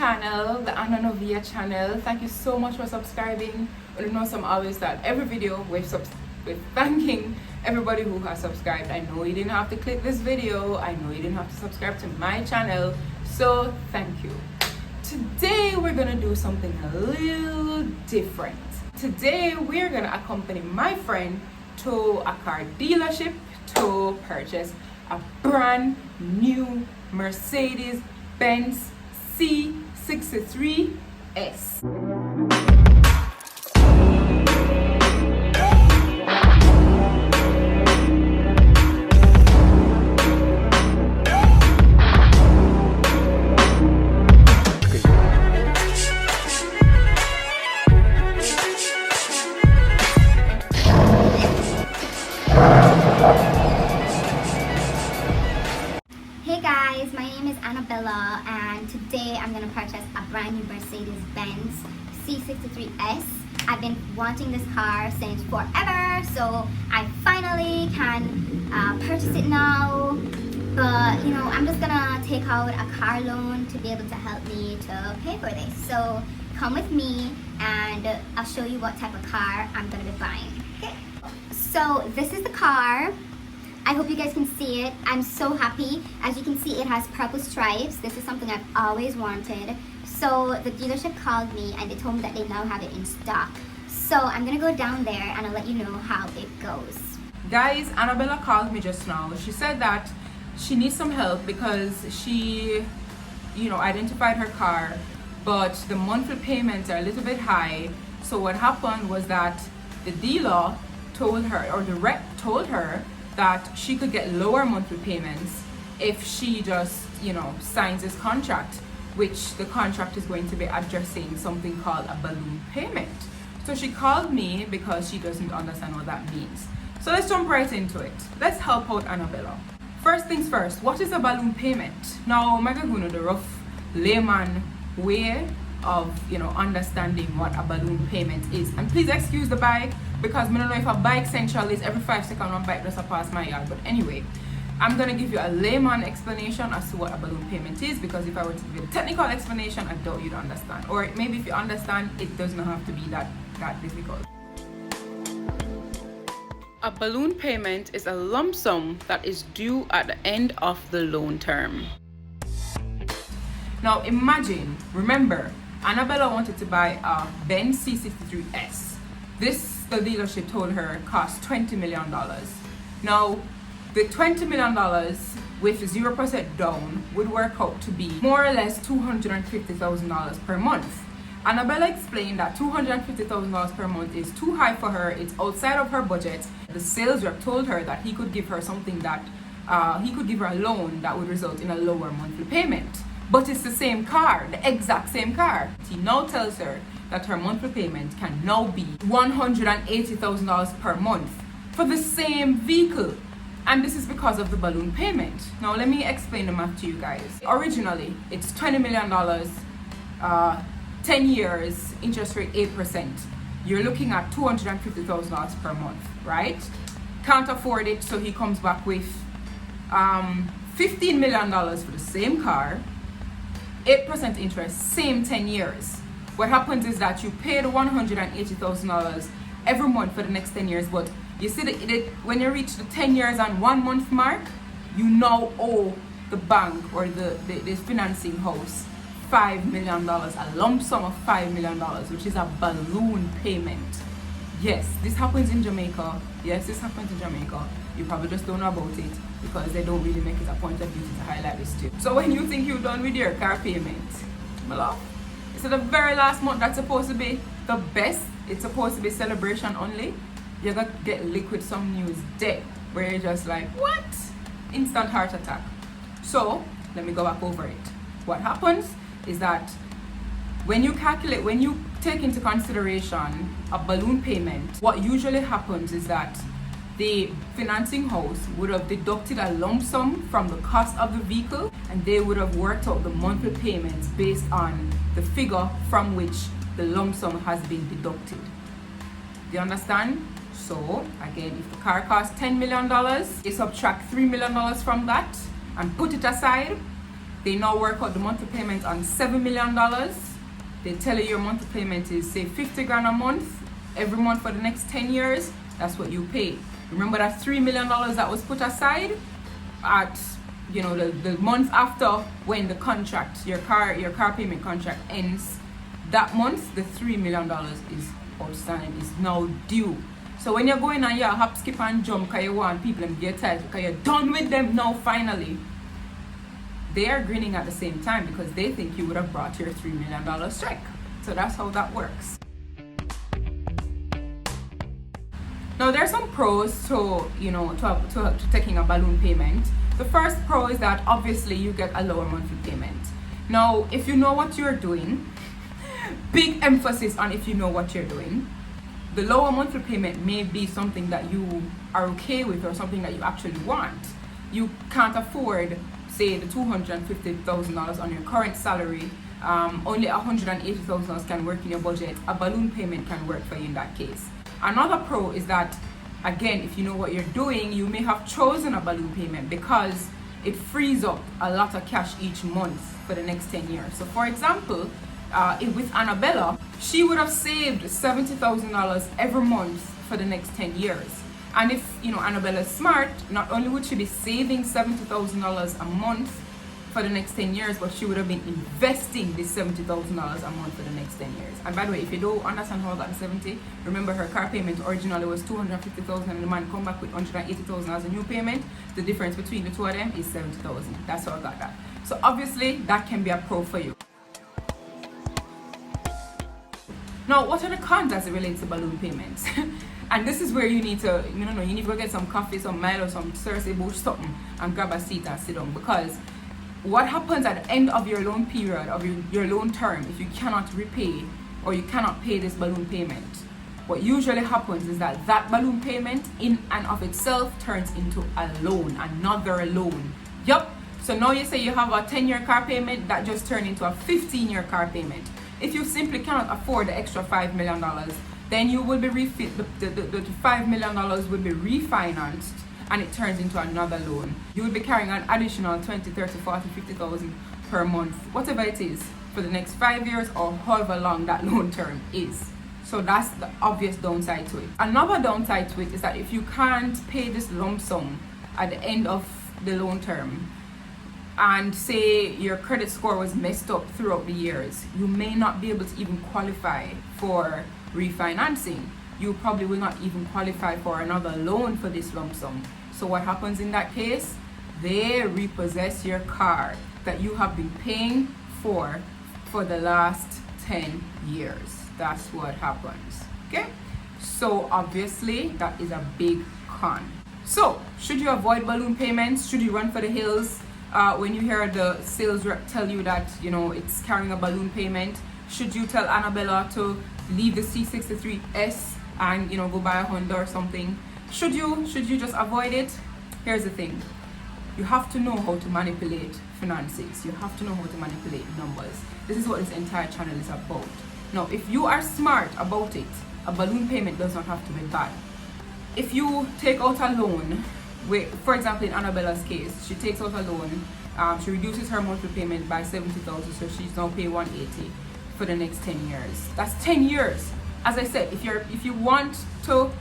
channel, the Novia channel. Thank you so much for subscribing. I know some always start every video with thanking everybody who has subscribed. I know you didn't have to click this video. I know you didn't have to subscribe to my channel. So thank you. Today we're gonna do something a little different. Today we're gonna accompany my friend to a car dealership to purchase a brand new Mercedes Benz C63S. And today I'm going to purchase a brand new Mercedes Benz C63S. I've been wanting this car since forever, so I finally can purchase it now. But you know, I'm just gonna take out a car loan to be able to help me to pay for this. So come with me and I'll show you what type of car I'm gonna be buying. Okay, so this is the car. I hope you guys can see it. I'm so happy. As you can see, it has purple stripes. This is something I've always wanted. So the dealership called me and they told me that they now have it in stock. So I'm gonna go down there and I'll let you know how it goes. Guys, Annabella called me just now. She said that she needs some help because she, identified her car, but the monthly payments are a little bit high. So what happened was that the dealer told her, or the rep told her, that she could get lower monthly payments if she just, signs this contract, which the contract is going to be addressing something called a balloon payment. So she called me because she doesn't understand what that means. So let's jump right into it. Let's help out Annabella. First things first, what is a balloon payment? Now, I'm going to go the rough layman way of understanding what a balloon payment is. And please excuse the bike because I don't know if a bike central is every 5 seconds one bike just pass my yard. But anyway, I'm gonna give you a layman explanation as to what a balloon payment is, because if I were to give you a technical explanation, I doubt you'd understand. Or maybe if you understand, it doesn't have to be that difficult. A balloon payment is a lump sum that is due at the end of the loan term. Now remember, Annabella wanted to buy a Benz C63S. This, the dealership told her, cost $20 million. Now, the $20 million with 0% down would work out to be more or less $250,000 per month. Annabella explained that $250,000 per month is too high for her. It's outside of her budget. The sales rep told her that he could give her something that, he could give her a loan that would result in a lower monthly payment. But it's the same car, the exact same car. He now tells her that her monthly payment can now be $180,000 per month for the same vehicle. And this is because of the balloon payment. Now let me explain the math to you guys. Originally, it's $20 million, 10 years, interest rate 8%. You're looking at $250,000 per month, right? Can't afford it, so he comes back with $15 million for the same car, 8% interest, same 10 years. What happens is that you pay the $180,000 every month for the next 10 years, but you see that when you reach the 10 years and 1 month mark, you now owe the bank or the financing house $5 million, a lump sum of $5 million, which is a balloon payment. Yes, this happens in Jamaica. You probably just don't know about it because they don't really make it a point of duty to highlight this too. So when you think you're done with your car payment, my love, so the very last month that's supposed to be the best, it's supposed to be celebration only, you're gonna get liquid some news day where you're just like, what? Instant heart attack. So let me go back over it. What happens is that when you take into consideration a balloon payment, what usually happens is that the financing house would have deducted a lump sum from the cost of the vehicle, and they would have worked out the monthly payments based on the figure from which the lump sum has been deducted. Do you understand? So again, if the car costs $10 million, you subtract $3 million from that and put it aside, They now work out the monthly payment on $7 million. They tell you your monthly payment is, say, 50 grand a month. Every month for the next 10 years, that's what you pay. Remember that $3 million that was put aside at, you know, the month after when the contract, your car payment contract ends. That month, the $3 million is outstanding, is now due. So when you're going on your hop, skip and jump because you want people to get tired because you're done with them now finally, they are grinning at the same time because they think you would have brought your $3 million check. So that's how that works. Now there are some pros to, you know, to taking a balloon payment. The first pro is that obviously you get a lower monthly payment. Now if you know what you're doing, big emphasis on if you know what you're doing, the lower monthly payment may be something that you are okay with or something that you actually want. You can't afford, say, the $250,000 on your current salary. Only $180,000 can work in your budget. A balloon payment can work for you in that case. Another pro is that, again, if you know what you're doing, you may have chosen a balloon payment because it frees up a lot of cash each month for the next 10 years. So for example, with Annabella, she would have saved $70,000 every month for the next 10 years. And if, you know, Annabella is smart, not only would she be saving $70,000 a month for the next 10 years, but she would have been investing this $70,000 a month for the next 10 years. And by the way, if you don't understand how I got the 70, remember her car payment originally was $250,000 and the man come back with $180,000 as a new payment. The difference between the two of them is $70,000. That's how I got that. So obviously that can be a pro for you. Now, what are the cons as it relates to balloon payments? And this is where you need to, you need to go get some coffee, some Milo, some Cersei Bush, something, and grab a seat and sit down. Because what happens at the end of your loan period, of your loan term, if you cannot repay or you cannot pay this balloon payment, what usually happens is that balloon payment in and of itself turns into a loan, another loan. Yup. So now you say you have a 10-year car payment that just turned into a 15-year car payment. If you simply cannot afford the extra $5 million, then you will be the $5 million will be refinanced and it turns into another loan. You will be carrying an additional 20, 30, 40, 50,000 per month, whatever it is, for the next 5 years or however long that loan term is. So that's the obvious downside to it. Another downside to it is that if you can't pay this lump sum at the end of the loan term, and say your credit score was messed up throughout the years, you may not be able to even qualify for refinancing. You probably will not even qualify for another loan for this lump sum. So what happens in that case? They repossess your car that you have been paying for the last 10 years. That's what happens. Okay? So obviously that is a big con. So should you avoid balloon payments? Should you run for the hills? When you hear the sales rep tell you that, it's carrying a balloon payment, should you tell Annabella to leave the C63S and, go buy a Honda or something? Should you just avoid it? Here's the thing. You have to know how to manipulate finances. You have to know how to manipulate numbers. This is what this entire channel is about. Now, if you are smart about it, a balloon payment does not have to be bad. If you take out a loan, for example, in Annabella's case, she takes out a loan, she reduces her monthly payment by $70,000, so she's now paying $180 for the next 10 years. That's 10 years. As I said, if you want to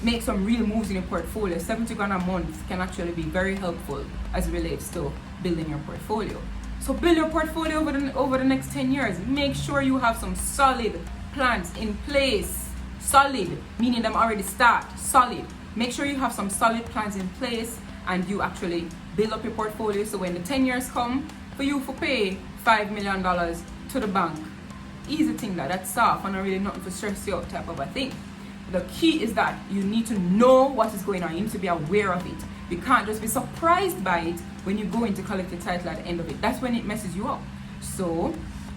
make some real moves in your portfolio, 70 grand a month can actually be very helpful as it relates to building your portfolio. So build your portfolio over the next 10 years. Make sure you have some solid plans in place. Solid, meaning them already start. Solid. Make sure you have some solid plans in place and you actually build up your portfolio so when the 10 years come for you to pay $5 million to the bank, easy thing that's soft and not really nothing to stress you out type of a thing. The key is that you need to know what is going on. You need to be aware of it. You can't just be surprised by it when you go into collect the title at the end of it. That's when it messes you up. So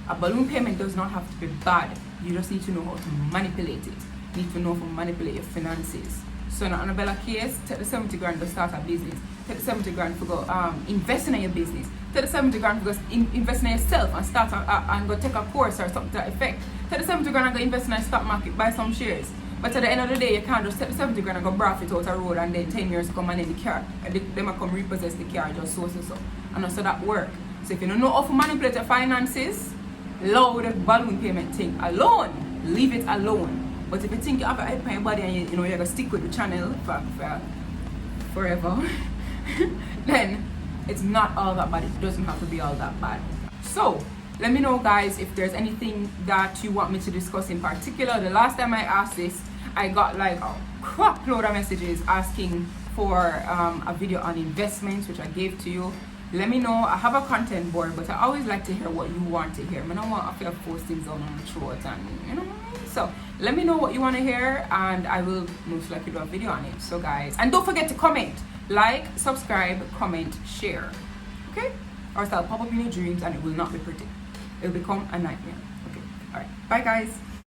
a balloon payment does not have to be bad. You just need to know how to manipulate it. You need to know how to manipulate your finances. So in Annabella case, take the 70 grand to start a business. Take the 70 grand to go invest in your business. Take the 70 grand to go invest in yourself and start and go take a course or something to that effect. Take the 70 grand and go invest in the stock market, buy some shares. But at the end of the day, you can't just take the 70 grand and go braff it out a road and then 10 years come and then the car, they might come repossess the car just so. And so that work. So if you don't know how to manipulate your finances, load the balloon payment thing alone. Leave it alone. But if you think you have a head on your body and you know you're gonna stick with the channel for forever, then it's not all that bad. It doesn't have to be all that bad. So let me know, guys, if there's anything that you want me to discuss in particular. The last time I asked this, I got like a crap load of messages asking for a video on investments, which I gave to you. Let me know. I have a content board, but I always like to hear what you want to hear. I don't want to post things on the throat, and you know. So let me know what you want to hear, and I will most likely do a video on it. So guys, and don't forget to comment, like, subscribe, comment, share. Okay? Or else I'll pop up in your dreams and it will not be pretty. It'll become a nightmare. Okay. Alright. Bye guys.